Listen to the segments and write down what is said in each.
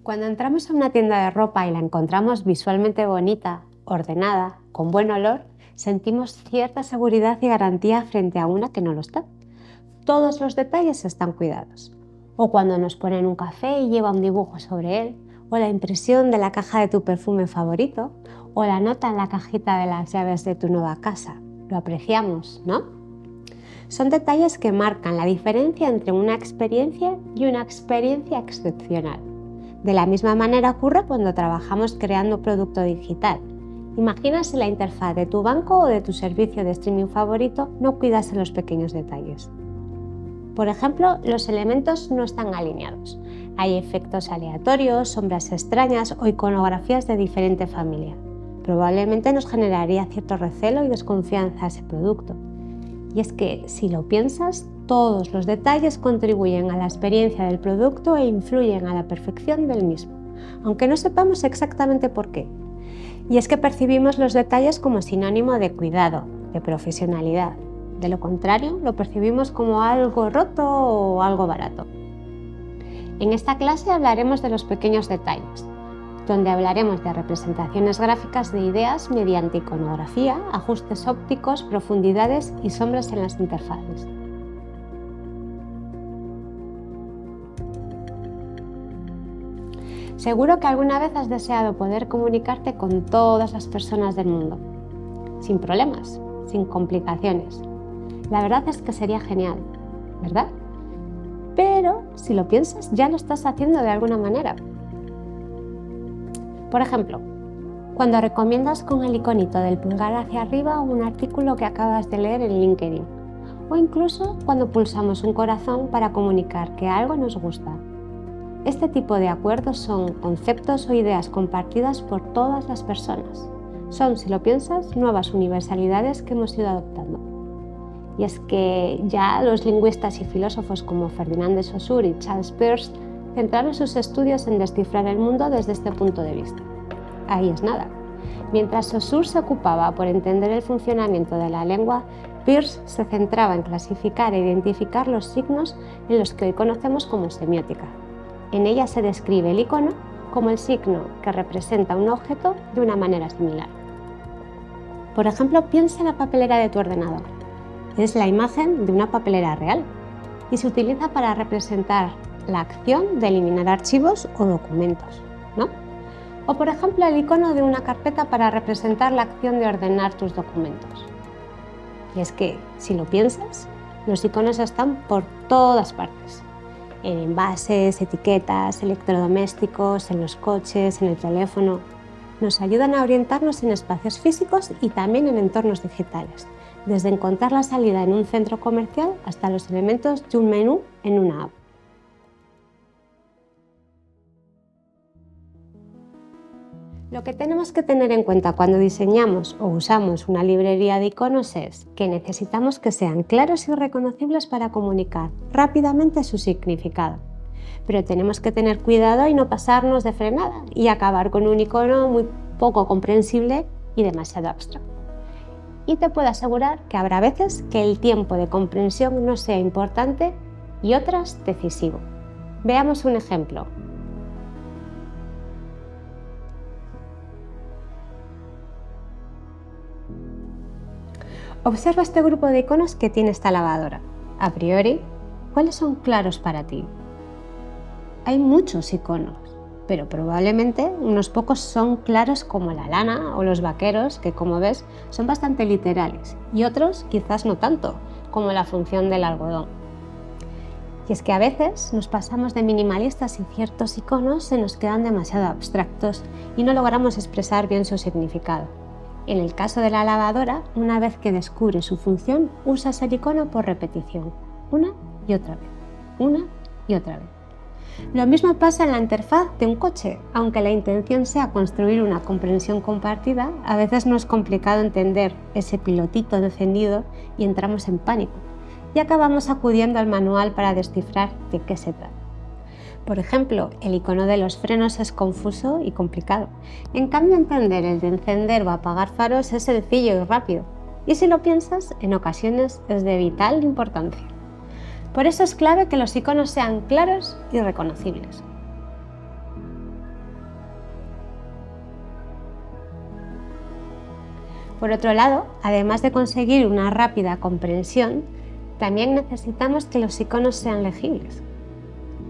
Cuando entramos a una tienda de ropa y la encontramos visualmente bonita, ordenada, con buen olor, sentimos cierta seguridad y garantía frente a una que no lo está. Todos los detalles están cuidados. O cuando nos ponen un café y lleva un dibujo sobre él, o la impresión de la caja de tu perfume favorito, o la nota en la cajita de las llaves de tu nueva casa. Lo apreciamos, ¿no? Son detalles que marcan la diferencia entre una experiencia y una experiencia excepcional. De la misma manera ocurre cuando trabajamos creando producto digital. Imagina si la interfaz de tu banco o de tu servicio de streaming favorito no cuidase los pequeños detalles. Por ejemplo, los elementos no están alineados. Hay efectos aleatorios, sombras extrañas o iconografías de diferente familia. Probablemente nos generaría cierto recelo y desconfianza a ese producto. Y es que, si lo piensas, todos los detalles contribuyen a la experiencia del producto e influyen a la perfección del mismo, aunque no sepamos exactamente por qué. Y es que percibimos los detalles como sinónimo de cuidado, de profesionalidad. De lo contrario, lo percibimos como algo roto o algo barato. En esta clase hablaremos de los pequeños detalles, donde hablaremos de representaciones gráficas de ideas mediante iconografía, ajustes ópticos, profundidades y sombras en las interfaces. Seguro que alguna vez has deseado poder comunicarte con todas las personas del mundo, sin problemas, sin complicaciones. La verdad es que sería genial, ¿verdad? Pero si lo piensas, ya lo estás haciendo de alguna manera. Por ejemplo, cuando recomiendas con el iconito del pulgar hacia arriba un artículo que acabas de leer en LinkedIn, o incluso cuando pulsamos un corazón para comunicar que algo nos gusta. Este tipo de acuerdos son conceptos o ideas compartidas por todas las personas. Son, si lo piensas, nuevas universalidades que hemos ido adoptando. Y es que ya los lingüistas y filósofos como Ferdinand de Saussure y Charles Peirce centraron sus estudios en descifrar el mundo desde este punto de vista. Ahí es nada. Mientras Saussure se ocupaba por entender el funcionamiento de la lengua, Peirce se centraba en clasificar e identificar los signos en los que hoy conocemos como semiótica. En ella se describe el icono como el signo que representa un objeto de una manera similar. Por ejemplo, piensa en la papelera de tu ordenador. Es la imagen de una papelera real y se utiliza para representar la acción de eliminar archivos o documentos, ¿no? O por ejemplo el icono de una carpeta para representar la acción de ordenar tus documentos. Y es que, si lo piensas, los iconos están por todas partes. En envases, etiquetas, electrodomésticos, en los coches, en el teléfono. Nos ayudan a orientarnos en espacios físicos y también en entornos digitales, desde encontrar la salida en un centro comercial hasta los elementos de un menú en una app. Lo que tenemos que tener en cuenta cuando diseñamos o usamos una librería de iconos es que necesitamos que sean claros y reconocibles para comunicar rápidamente su significado. Pero tenemos que tener cuidado y no pasarnos de frenada y acabar con un icono muy poco comprensible y demasiado abstracto. Y te puedo asegurar que habrá veces que el tiempo de comprensión no sea importante y otras decisivo. Veamos un ejemplo. Observa este grupo de iconos que tiene esta lavadora. A priori, ¿cuáles son claros para ti? Hay muchos iconos, pero probablemente unos pocos son claros como la lana o los vaqueros, que como ves son bastante literales, y otros quizás no tanto, como la función del algodón. Y es que a veces nos pasamos de minimalistas y ciertos iconos se nos quedan demasiado abstractos y no logramos expresar bien su significado. En el caso de la lavadora, una vez que descubres su función, usas el icono por repetición, una y otra vez, una y otra vez. Lo mismo pasa en la interfaz de un coche. Aunque la intención sea construir una comprensión compartida, a veces nos es complicado entender ese pilotito encendido y entramos en pánico y acabamos acudiendo al manual para descifrar de qué se trata. Por ejemplo, el icono de los frenos es confuso y complicado. En cambio, entender el de encender o apagar faros es sencillo y rápido. Y si lo piensas, en ocasiones es de vital importancia. Por eso es clave que los iconos sean claros y reconocibles. Por otro lado, además de conseguir una rápida comprensión, también necesitamos que los iconos sean legibles.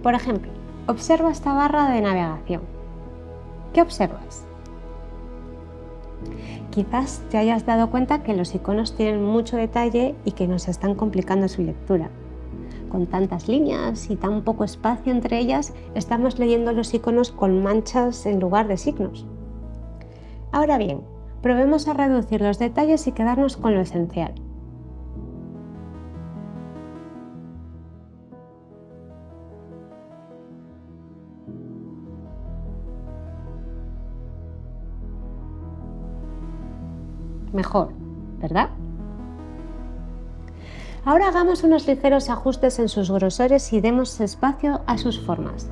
Por ejemplo, observa esta barra de navegación. ¿Qué observas? Quizás te hayas dado cuenta que los iconos tienen mucho detalle y que nos están complicando su lectura. Con tantas líneas y tan poco espacio entre ellas, estamos leyendo los iconos con manchas en lugar de signos. Ahora bien, probemos a reducir los detalles y quedarnos con lo esencial. Mejor, ¿verdad? Ahora hagamos unos ligeros ajustes en sus grosores y demos espacio a sus formas.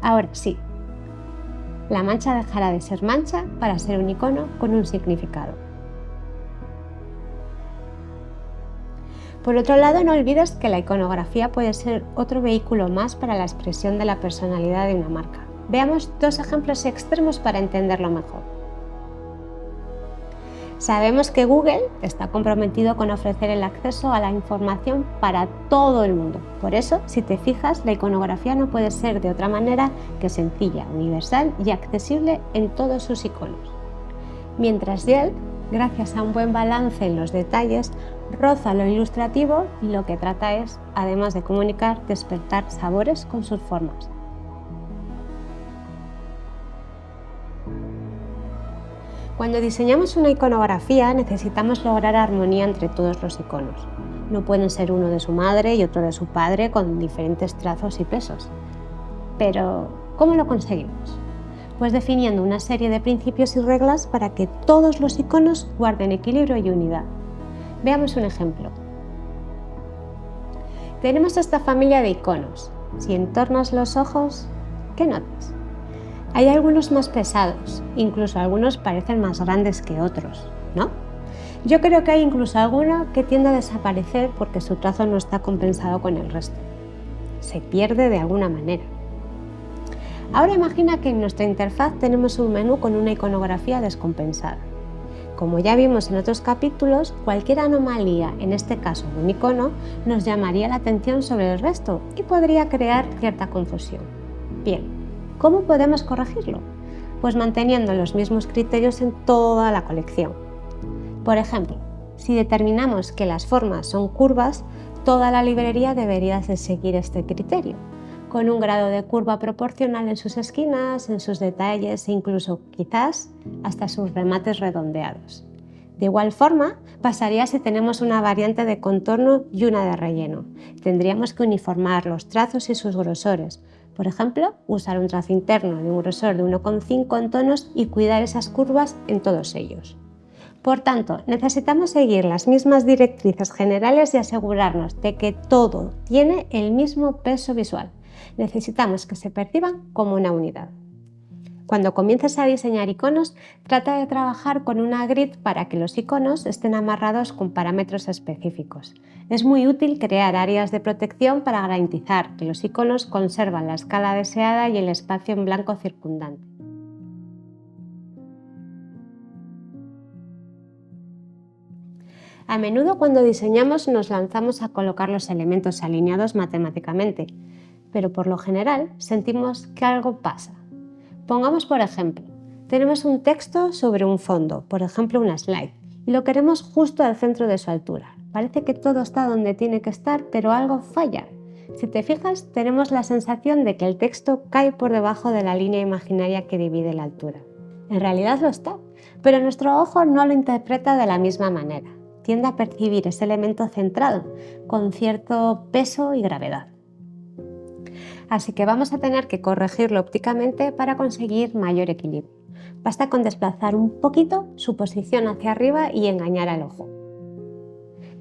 Ahora sí, la mancha dejará de ser mancha para ser un icono con un significado. Por otro lado, no olvides que la iconografía puede ser otro vehículo más para la expresión de la personalidad de una marca. Veamos dos ejemplos extremos para entenderlo mejor. Sabemos que Google está comprometido con ofrecer el acceso a la información para todo el mundo. Por eso, si te fijas, la iconografía no puede ser de otra manera que sencilla, universal y accesible en todos sus iconos. Mientras Yelp, gracias a un buen balance en los detalles, roza lo ilustrativo y lo que trata es, además de comunicar, despertar sabores con sus formas. Cuando diseñamos una iconografía necesitamos lograr armonía entre todos los iconos. No pueden ser uno de su madre y otro de su padre con diferentes trazos y pesos. Pero, ¿cómo lo conseguimos? Pues definiendo una serie de principios y reglas para que todos los iconos guarden equilibrio y unidad. Veamos un ejemplo. Tenemos esta familia de iconos. Si entornas los ojos, ¿qué notas? Hay algunos más pesados, incluso algunos parecen más grandes que otros, ¿no? Yo creo que hay incluso alguno que tiende a desaparecer porque su trazo no está compensado con el resto. Se pierde de alguna manera. Ahora imagina que en nuestra interfaz tenemos un menú con una iconografía descompensada. Como ya vimos en otros capítulos, cualquier anomalía, en este caso de un icono, nos llamaría la atención sobre el resto y podría crear cierta confusión. Bien. ¿Cómo podemos corregirlo? Pues manteniendo los mismos criterios en toda la colección. Por ejemplo, si determinamos que las formas son curvas, toda la librería debería de seguir este criterio, con un grado de curva proporcional en sus esquinas, en sus detalles e incluso, quizás, hasta sus remates redondeados. De igual forma, pasaría si tenemos una variante de contorno y una de relleno. Tendríamos que uniformar los trazos y sus grosores. Por ejemplo, usar un trazo interno de un grosor de 1,5 en tonos y cuidar esas curvas en todos ellos. Por tanto, necesitamos seguir las mismas directrices generales y asegurarnos de que todo tiene el mismo peso visual. Necesitamos que se perciban como una unidad. Cuando comiences a diseñar iconos, trata de trabajar con una grid para que los iconos estén amarrados con parámetros específicos. Es muy útil crear áreas de protección para garantizar que los iconos conservan la escala deseada y el espacio en blanco circundante. A menudo cuando diseñamos nos lanzamos a colocar los elementos alineados matemáticamente, pero por lo general sentimos que algo pasa. Pongamos por ejemplo, tenemos un texto sobre un fondo, por ejemplo una slide, y lo queremos justo al centro de su altura. Parece que todo está donde tiene que estar, pero algo falla. Si te fijas, tenemos la sensación de que el texto cae por debajo de la línea imaginaria que divide la altura. En realidad lo está, pero nuestro ojo no lo interpreta de la misma manera. Tiende a percibir ese elemento centrado, con cierto peso y gravedad. Así que vamos a tener que corregirlo ópticamente para conseguir mayor equilibrio. Basta con desplazar un poquito su posición hacia arriba y engañar al ojo.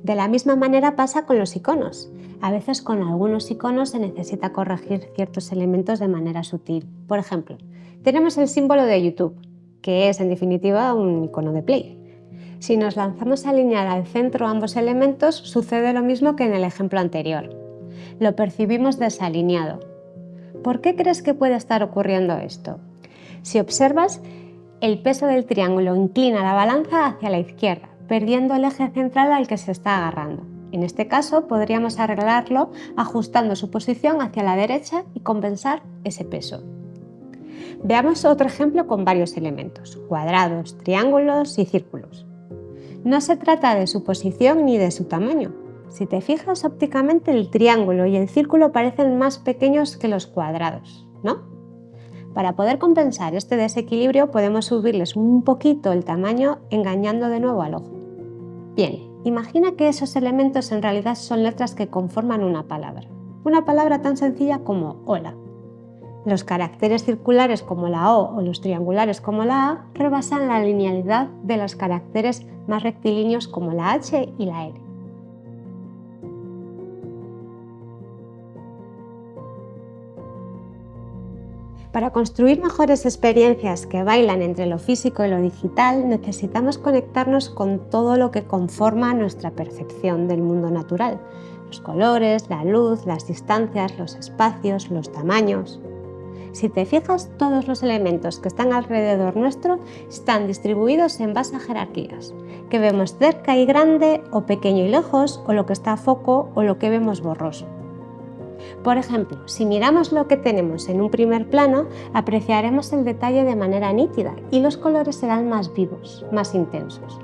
De la misma manera pasa con los iconos. A veces con algunos iconos se necesita corregir ciertos elementos de manera sutil. Por ejemplo, tenemos el símbolo de YouTube, que es en definitiva un icono de Play. Si nos lanzamos a alinear al centro ambos elementos, sucede lo mismo que en el ejemplo anterior. Lo percibimos desalineado. ¿Por qué crees que puede estar ocurriendo esto? Si observas, el peso del triángulo inclina la balanza hacia la izquierda, perdiendo el eje central al que se está agarrando. En este caso, podríamos arreglarlo ajustando su posición hacia la derecha y compensar ese peso. Veamos otro ejemplo con varios elementos: cuadrados, triángulos y círculos. No se trata de su posición ni de su tamaño. Si te fijas ópticamente, el triángulo y el círculo parecen más pequeños que los cuadrados, ¿no? Para poder compensar este desequilibrio podemos subirles un poquito el tamaño engañando de nuevo al ojo. Bien, imagina que esos elementos en realidad son letras que conforman una palabra tan sencilla como hola. Los caracteres circulares como la O los triangulares como la A rebasan la linealidad de los caracteres más rectilíneos como la H y la L. Para construir mejores experiencias que bailan entre lo físico y lo digital, necesitamos conectarnos con todo lo que conforma nuestra percepción del mundo natural: los colores, la luz, las distancias, los espacios, los tamaños. Si te fijas, todos los elementos que están alrededor nuestro están distribuidos en base a jerarquías, que vemos cerca y grande, o pequeño y lejos, o lo que está a foco, o lo que vemos borroso. Por ejemplo, si miramos lo que tenemos en un primer plano, apreciaremos el detalle de manera nítida y los colores serán más vivos, más intensos.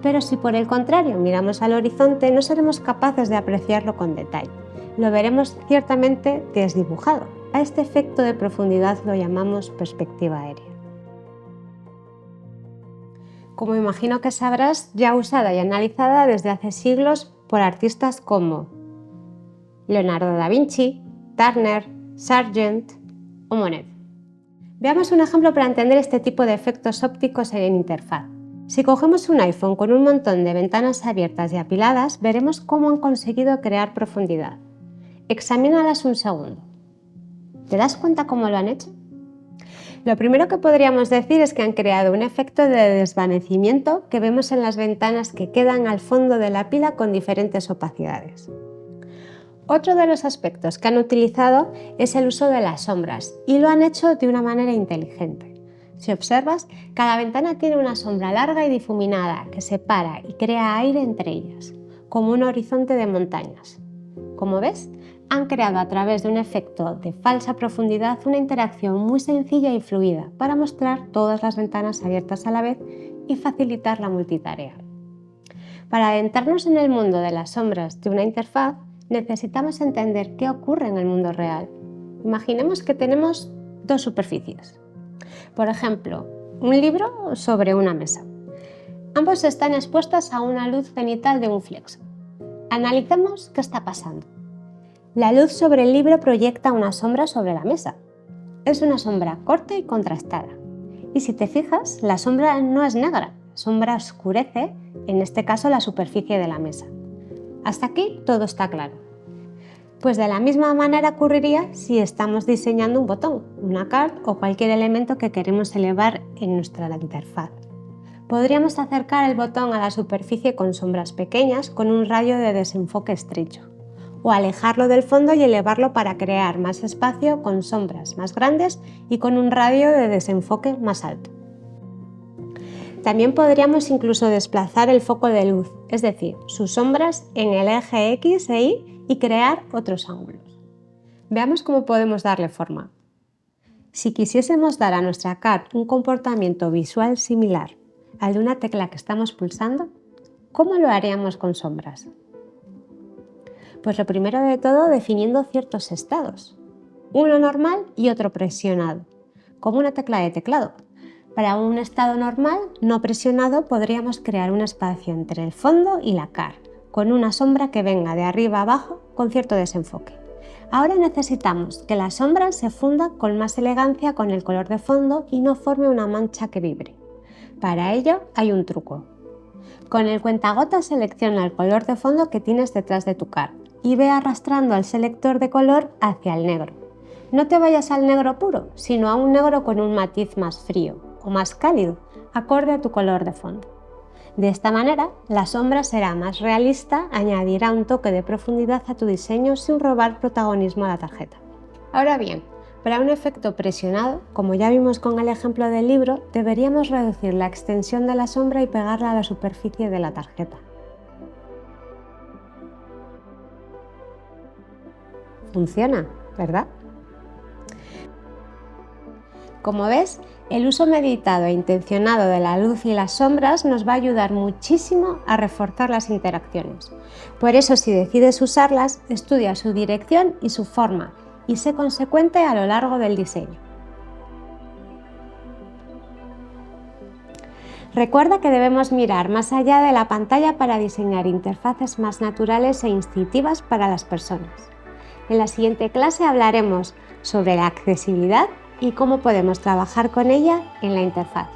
Pero si por el contrario miramos al horizonte, no seremos capaces de apreciarlo con detalle. Lo veremos ciertamente desdibujado. A este efecto de profundidad lo llamamos perspectiva aérea. Como imagino que sabrás, ya usada y analizada desde hace siglos por artistas como Leonardo da Vinci, Turner, Sargent o Monet. Veamos un ejemplo para entender este tipo de efectos ópticos en interfaz. Si cogemos un iPhone con un montón de ventanas abiertas y apiladas, veremos cómo han conseguido crear profundidad. Examínalas un segundo. ¿Te das cuenta cómo lo han hecho? Lo primero que podríamos decir es que han creado un efecto de desvanecimiento que vemos en las ventanas que quedan al fondo de la pila con diferentes opacidades. Otro de los aspectos que han utilizado es el uso de las sombras, y lo han hecho de una manera inteligente. Si observas, cada ventana tiene una sombra larga y difuminada que separa y crea aire entre ellas, como un horizonte de montañas. Como ves, han creado a través de un efecto de falsa profundidad una interacción muy sencilla y fluida para mostrar todas las ventanas abiertas a la vez y facilitar la multitarea. Para adentrarnos en el mundo de las sombras de una interfaz, necesitamos entender qué ocurre en el mundo real. Imaginemos que tenemos dos superficies. Por ejemplo, un libro sobre una mesa. Ambos están expuestos a una luz cenital de un flexo. Analicemos qué está pasando. La luz sobre el libro proyecta una sombra sobre la mesa. Es una sombra corta y contrastada. Y si te fijas, la sombra no es negra, la sombra oscurece, en este caso, la superficie de la mesa. Hasta aquí todo está claro. Pues de la misma manera ocurriría si estamos diseñando un botón, una card o cualquier elemento que queremos elevar en nuestra interfaz. Podríamos acercar el botón a la superficie con sombras pequeñas con un radio de desenfoque estrecho, o alejarlo del fondo y elevarlo para crear más espacio con sombras más grandes y con un radio de desenfoque más alto. También podríamos incluso desplazar el foco de luz, es decir, sus sombras en el eje X e Y, y crear otros ángulos. Veamos cómo podemos darle forma. Si quisiésemos dar a nuestra card un comportamiento visual similar al de una tecla que estamos pulsando, ¿cómo lo haríamos con sombras? Pues lo primero de todo, definiendo ciertos estados, uno normal y otro presionado, como una tecla de teclado. Para un estado normal no presionado podríamos crear un espacio entre el fondo y la card, con una sombra que venga de arriba a abajo con cierto desenfoque. Ahora necesitamos que la sombra se funda con más elegancia con el color de fondo y no forme una mancha que vibre. Para ello hay un truco. Con el cuentagotas selecciona el color de fondo que tienes detrás de tu card y ve arrastrando al selector de color hacia el negro. No te vayas al negro puro, sino a un negro con un matiz más frío o más cálido, acorde a tu color de fondo. De esta manera, la sombra será más realista, añadirá un toque de profundidad a tu diseño sin robar protagonismo a la tarjeta. Ahora bien, Para un efecto presionado, como ya vimos con el ejemplo del libro, deberíamos reducir la extensión de la sombra y pegarla a la superficie de la tarjeta. Funciona, ¿verdad? Como ves, el uso meditado e intencionado de la luz y las sombras nos va a ayudar muchísimo a reforzar las interacciones. Por eso, si decides usarlas, estudia su dirección y su forma y sé consecuente a lo largo del diseño. Recuerda que debemos mirar más allá de la pantalla para diseñar interfaces más naturales e instintivas para las personas. En la siguiente clase hablaremos sobre la accesibilidad y cómo podemos trabajar con ella en la interfaz.